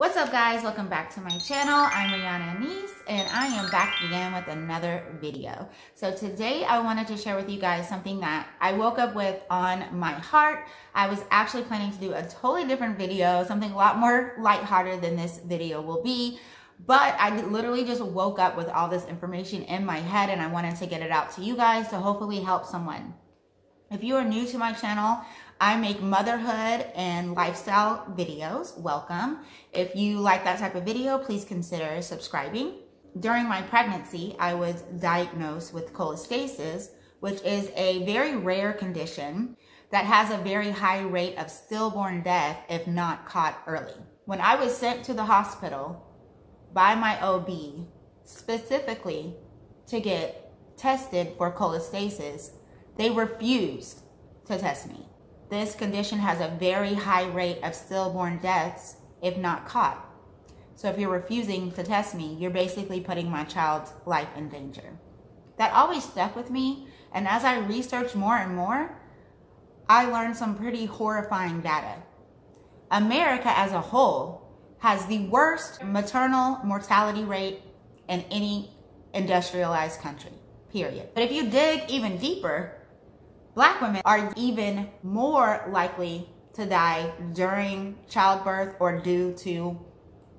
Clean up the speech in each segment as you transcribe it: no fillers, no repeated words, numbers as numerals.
What's up guys, welcome back to my channel. I'm Riana and I am back again with another video. So today I wanted to share with you guys something that I woke up with on my heart. I was actually planning to do a totally different video, something a lot more lighthearted than this video will be. But I literally just woke up with all this information in my head and I wanted to get it out to you guys to hopefully help someone. If you are new to my channel, I make motherhood and lifestyle videos. Welcome. If you like that type of video, please consider subscribing. During my pregnancy, I was diagnosed with cholestasis, which is a very rare condition that has a very high rate of stillborn death if not caught early. When I was sent to the hospital by my OB specifically to get tested for cholestasis, they refused to test me. This condition has a very high rate of stillborn deaths if not caught. So if you're refusing to test me, you're basically putting my child's life in danger. That always stuck with me, and as I researched more and more, I learned some pretty horrifying data. America as a whole has the worst maternal mortality rate in any industrialized country, period. But if you dig even deeper, Black women are even more likely to die during childbirth or due to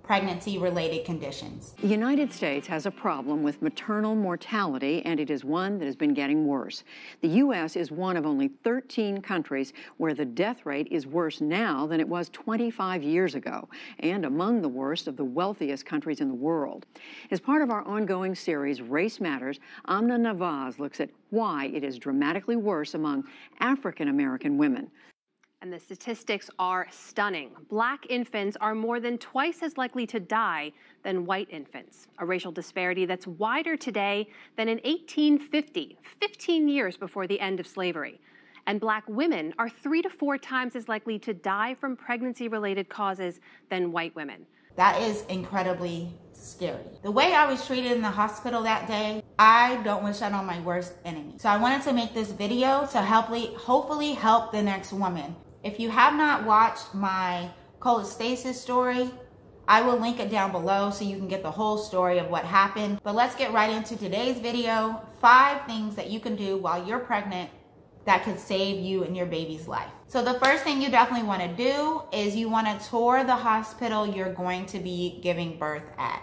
pregnancy-related conditions. The United States has a problem with maternal mortality, and it is one that has been getting worse. The U.S. is one of only 13 countries where the death rate is worse now than it was 25 years ago, and among the worst of the wealthiest countries in the world. As part of our ongoing series, Race Matters, Amna Nawaz looks at why it is dramatically worse among African-American women. And the statistics are stunning. Black infants are more than twice as likely to die than white infants, a racial disparity that's wider today than in 1850, 15 years before the end of slavery. And Black women are 3 to 4 times as likely to die from pregnancy-related causes than white women. That is incredibly scary. The way I was treated in the hospital that day, I don't wish that on my worst enemy. So I wanted to make this video to hopefully help the next woman. If you have not watched my cholestasis story, I will link it down below so you can get the whole story of what happened. But let's get right into today's video. 5 things that you can do while you're pregnant that could save you and your baby's life. So the first thing you definitely want to do is you want to tour the hospital you're going to be giving birth at.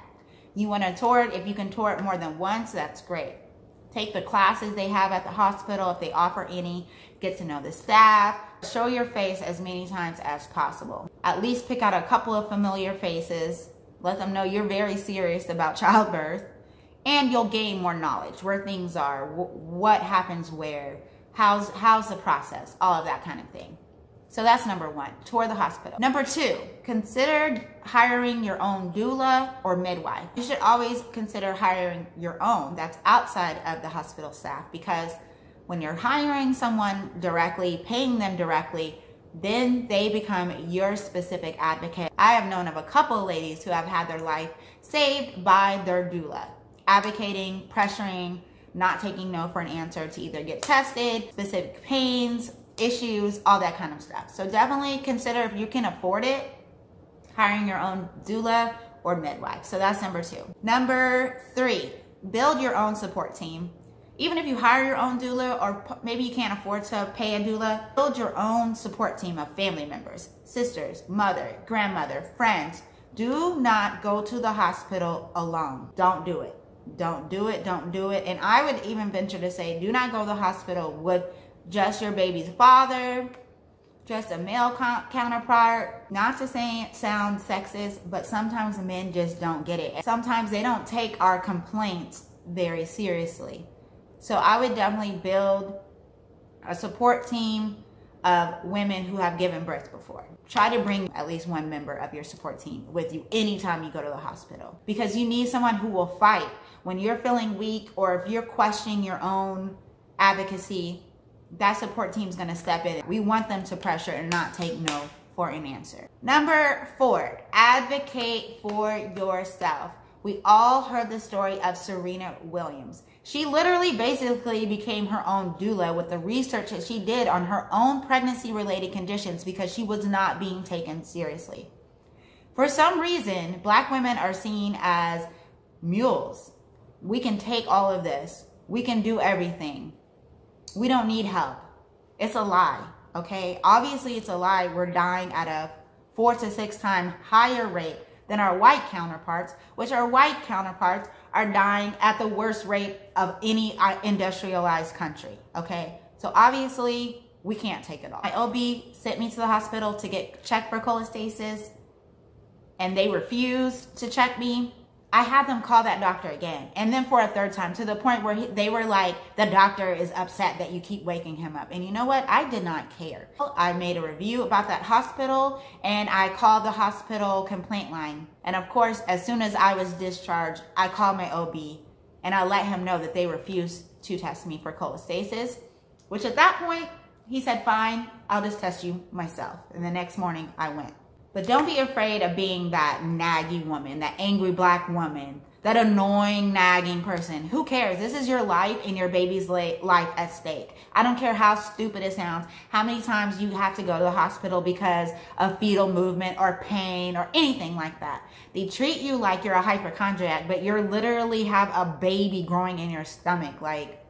You want to tour it. If you can tour it more than once, that's great. Take the classes they have at the hospital if they offer any. Get to know the staff. Show your face as many times as possible. At least pick out a couple of familiar faces. Let them know you're very serious about childbirth. And you'll gain more knowledge, where things are, what happens where, how's the process, all of that kind of thing. So that's number 1, tour the hospital. Number 2, consider hiring your own doula or midwife. You should always consider hiring your own that's outside of the hospital staff, because when you're hiring someone directly, paying them directly, then they become your specific advocate. I have known of a couple of ladies who have had their life saved by their doula, advocating, pressuring, not taking no for an answer to either get tested, specific pains, issues, all that kind of stuff. So definitely consider, if you can afford it, hiring your own doula or midwife. So that's number 2. Number 3, build your own support team. Even if you hire your own doula, or maybe you can't afford to pay a doula, build your own support team of family members, sisters, mother, grandmother, friends. Do not go to the hospital alone. Don't do it. Don't do it. Don't do it. And I would even venture to say, do not go to the hospital with just your baby's father, just a male counterpart. Not to say it sounds sexist, but sometimes men just don't get it. Sometimes they don't take our complaints very seriously. So I would definitely build a support team of women who have given birth before. Try to bring at least one member of your support team with you anytime you go to the hospital, because you need someone who will fight when you're feeling weak, or if you're questioning your own advocacy. That support team is going to step in. We want them to pressure and not take no for an answer. Number 4, advocate for yourself. We all heard the story of Serena Williams. She literally basically became her own doula with the research that she did on her own pregnancy-related conditions because she was not being taken seriously. For some reason, Black women are seen as mules. We can take all of this. We can do everything. We don't need help. It's a lie, okay? Obviously, it's a lie. We're dying at a 4 to 6 times higher rate than our white counterparts, which our white counterparts are dying at the worst rate of any industrialized country, okay? So obviously, we can't take it all. My OB sent me to the hospital to get checked for cholestasis, and they refused to check me. I had them call that doctor again, and then for a third time, to the point where they were like, the doctor is upset that you keep waking him up. And you know what? I did not care. I made a review about that hospital, and I called the hospital complaint line. And of course, as soon as I was discharged, I called my OB, and I let him know that they refused to test me for cholestasis, which at that point, he said, fine, I'll just test you myself. And the next morning, I went. But don't be afraid of being that naggy woman, that angry Black woman, that annoying, nagging person. Who cares? This is your life and your baby's life at stake. I don't care how stupid it sounds, how many times you have to go to the hospital because of fetal movement or pain or anything like that. They treat you like you're a hypochondriac, but you literally have a baby growing in your stomach. Like,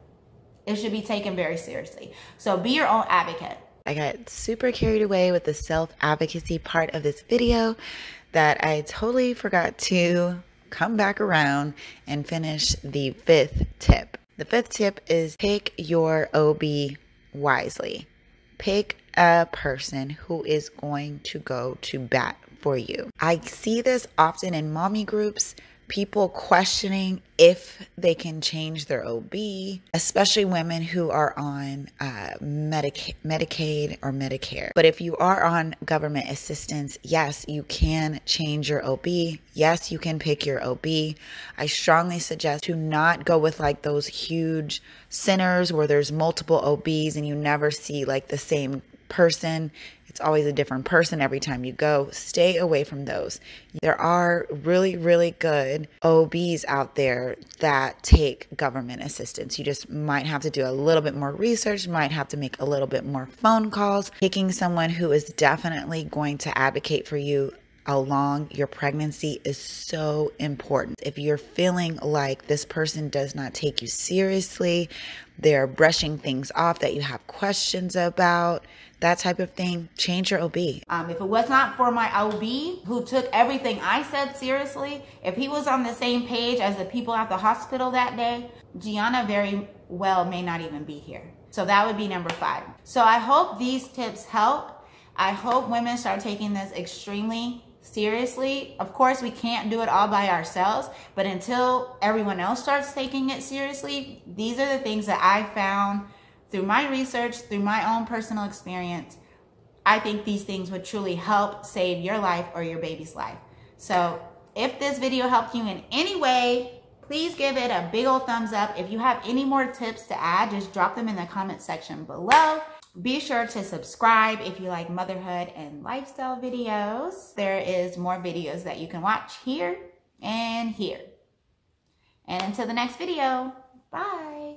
it should be taken very seriously. So be your own advocate. I got super carried away with the self-advocacy part of this video that I totally forgot to come back around and finish the 5th tip. The 5th tip is pick your OB wisely. Pick a person who is going to go to bat for you. I see this often in mommy groups. People questioning if they can change their OB, especially women who are on Medicaid or Medicare. But if you are on government assistance, yes, you can change your OB. Yes, you can pick your OB. I strongly suggest to not go with like those huge centers where there's multiple OBs and you never see like the same person. It's always a different person every time you go. Stay away from those. There are really, really good OBs out there that take government assistance. You just might have to do a little bit more research, might have to make a little bit more phone calls. Picking someone who is definitely going to advocate for you along your pregnancy is so important. If you're feeling like this person does not take you seriously, they're brushing things off that you have questions about, that type of thing, change your OB. If it was not for my OB who took everything I said seriously, if he was on the same page as the people at the hospital that day, Gianna very well may not even be here. So that would be number 5. So I hope these tips help. I hope women start taking this extremely seriously. Of course, we can't do it all by ourselves, but until everyone else starts taking it seriously, these are the things that I found through my research, through my own personal experience. I think these things would truly help save your life or your baby's life. So if this video helped you in any way, please give it a big old thumbs up. If you have any more tips to add, just drop them in the comment section below. Be sure to subscribe if you like motherhood and lifestyle videos. There is more videos that you can watch here and here. And until the next video, bye.